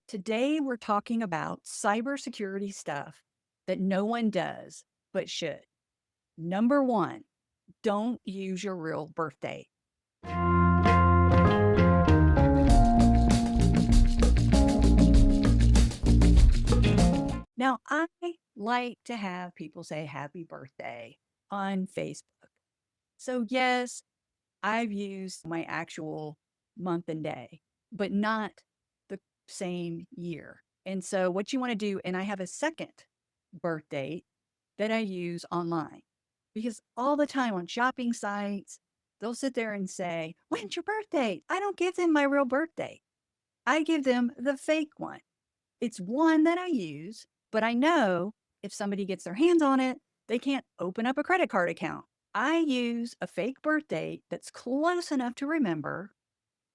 Today, we're talking about cybersecurity stuff that no one does but should. Number one, don't use your real birthday. Now, I like to have people say happy birthday on Facebook. So, yes, I've used my actual month and day, but not the same year. And so, what you want to do, and I have a second birth date that I use online because all the time on shopping sites, they'll sit there and say, "When's your birthday?" I don't give them my real birthday. I give them the fake one. It's one that I use, but I know if somebody gets their hands on it, they can't open up a credit card account. I use a fake birth date that's close enough to remember,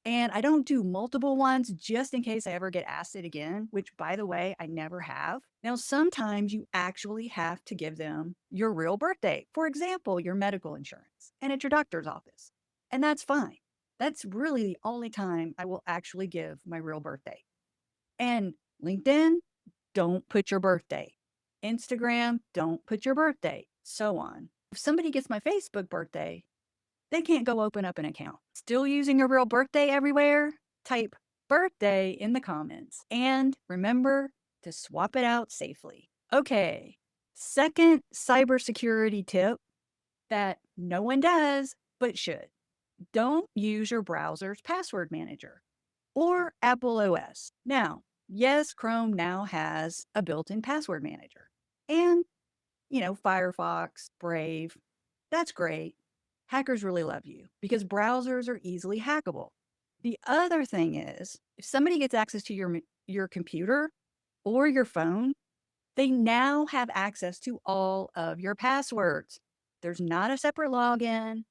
and I don't do multiple ones just in case I ever get asked it again, which, by the way, I never have. Now, sometimes you actually have to give them your real birthday. For example, your medical insurance and at your doctor's office. And that's fine. That's really the only time I will actually give my real birthday. And LinkedIn, don't put your birthday. Instagram, don't put your birthday, so on. If somebody gets my Facebook birthday, they can't go open up an account. Still using your real birthday everywhere? Type birthday in the comments. And remember to swap it out safely. Okay, second cybersecurity tip that no one does but should. Don't use your browser's password manager or Apple OS. Now, yes, Chrome now has a built-in password manager. And, Firefox, Brave, that's great. Hackers really love you because browsers are easily hackable. The other thing is, if somebody gets access to your computer or your phone, they now have access to all of your passwords. There's not a separate login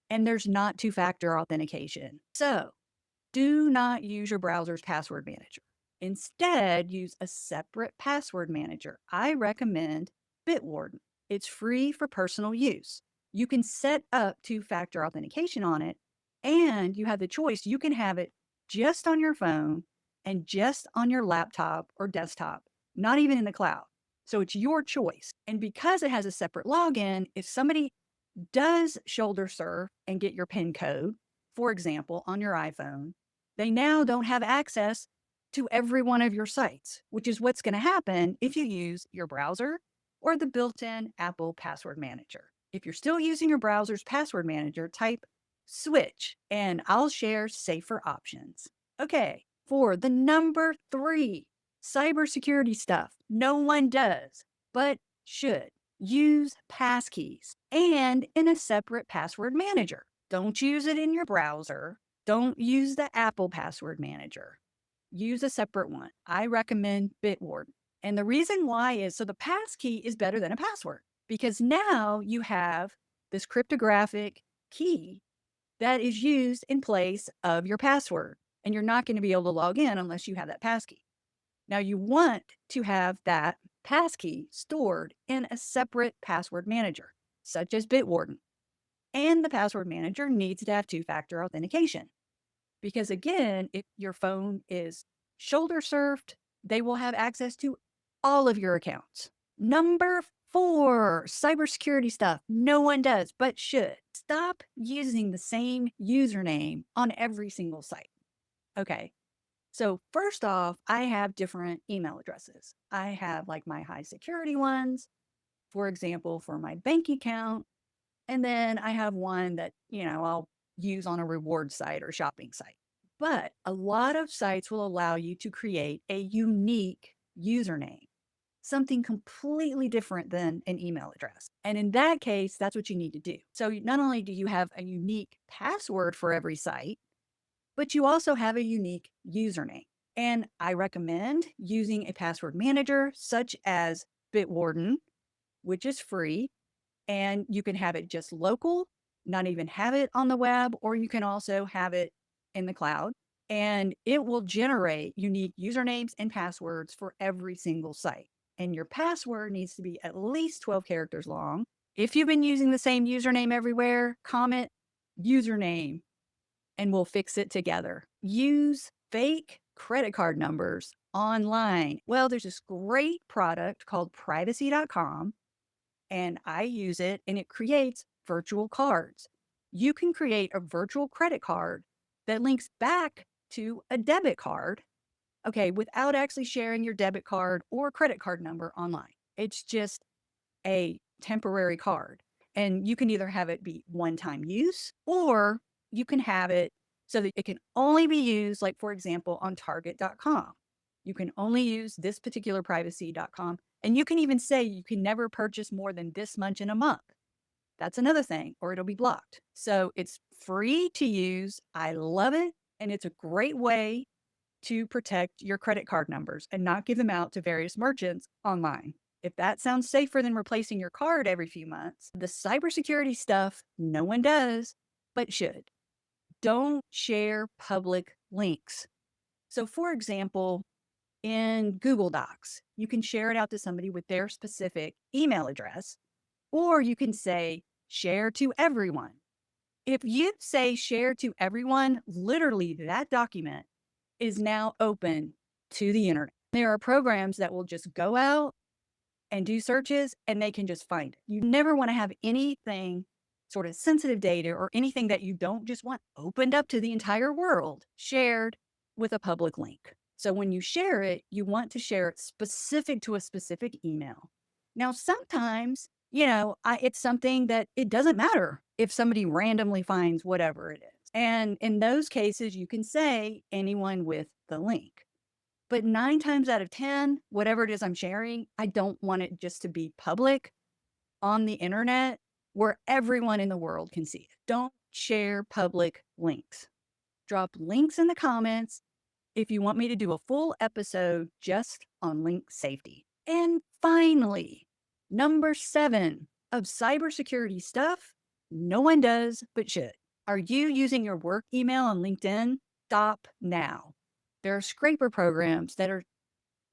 and there's not two-factor authentication. So, do not use your browser's password manager. Instead, use a separate password manager. I recommend Bitwarden. It's free for personal use. You can set up two-factor authentication on it, and you have the choice. You can have it just on your phone and just on your laptop or desktop, not even in the cloud. So it's your choice. And because it has a separate login, if somebody does shoulder surf and get your PIN code, for example, on your iPhone, they now don't have access to every one of your sites, which is what's going to happen if you use your browser or the built-in Apple password manager. If you're still using your browser's password manager, type switch and I'll share safer options. Okay, for the number 3, cybersecurity stuff no one does, but should. Use passkeys and in a separate password manager. Don't use it in your browser. Don't use the Apple password manager. Use a separate one. I recommend Bitwarden. And the reason why is so the passkey is better than a password because now you have this cryptographic key that is used in place of your password. And you're not going to be able to log in unless you have that passkey. Now you want to have that passkey stored in a separate password manager, such as Bitwarden. And the password manager needs to have two-factor authentication. Because again, if your phone is shoulder surfed, they will have access to all of your accounts. Number 4, cybersecurity stuff no one does but should. Stop using the same username on every single site. Okay, so first off, I have different email addresses. I have like my high security ones, for example, for my bank account. And then I have one that, I'll use on a reward site or shopping site. But a lot of sites will allow you to create a unique username, something completely different than an email address. And in that case, that's what you need to do. So not only do you have a unique password for every site, but you also have a unique username. And I recommend using a password manager such as Bitwarden, which is free, and you can have it just local, not even have it on the web, or you can also have it in the cloud. And it will generate unique usernames and passwords for every single site. And your password needs to be at least 12 characters long. If you've been using the same username everywhere, comment username and we'll fix it together. Use fake credit card numbers online? Well, there's this great product called privacy.com, and I use it, and it creates virtual cards. You can create a virtual credit card that links back to a debit card, okay, without actually sharing your debit card or credit card number online. It's just a temporary card. And you can either have it be one-time use, or you can have it so that it can only be used, like, for example, on target.com. You can only use this particular privacy.com. And you can even say you can never purchase more than this much in a month. That's another thing, or it'll be blocked. So it's free to use. I love it. And it's a great way to protect your credit card numbers and not give them out to various merchants online. If that sounds safer than replacing your card every few months, the cybersecurity stuff no one does, but should. Don't share public links. So, for example, in Google Docs, you can share it out to somebody with their specific email address, or you can say share to everyone. If you say share to everyone, literally that document is now open to the internet. There are programs that will just go out and do searches, and they can just find it. You never want to have anything sort of sensitive data or anything that you don't just want opened up to the entire world shared with a public link. So when you share it, you want to share it specific to a specific email. Now, sometimes, it's something that it doesn't matter if somebody randomly finds whatever it is. And in those cases, you can say anyone with the link. But 9 times out of 10, whatever it is I'm sharing, I don't want it just to be public on the internet where everyone in the world can see it. Don't share public links. Drop links in the comments if you want me to do a full episode just on link safety. And finally, number 7 of cybersecurity stuff no one does but should. Are you using your work email on LinkedIn? Stop now. There are scraper programs that are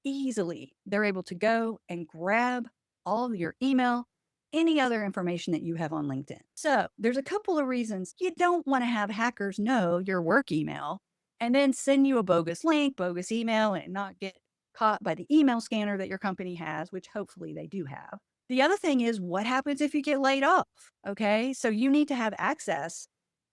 they're able to go and grab all of your email, any other information that you have on LinkedIn. So there's a couple of reasons you don't want to have hackers know your work email and then send you a bogus link, bogus email, and not get caught by the email scanner that your company has, which hopefully they do have. The other thing is, what happens if you get laid off? Okay, so you need to have access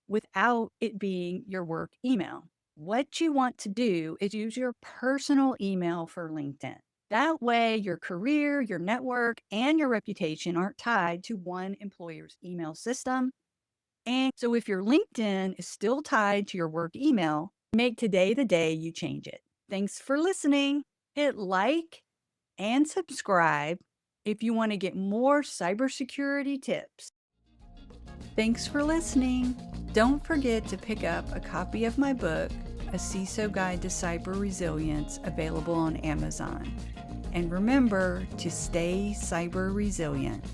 without it being your work email. What you want to do is use your personal email for LinkedIn. That way, your career, your network, and your reputation aren't tied to one employer's email system. And so if your LinkedIn is still tied to your work email, make today the day you change it. Thanks for listening. Hit like and subscribe if you want to get more cybersecurity tips. Thanks for listening. Don't forget to pick up a copy of my book, A CISO Guide to Cyber Resilience, available on Amazon. And remember to stay cyber resilient.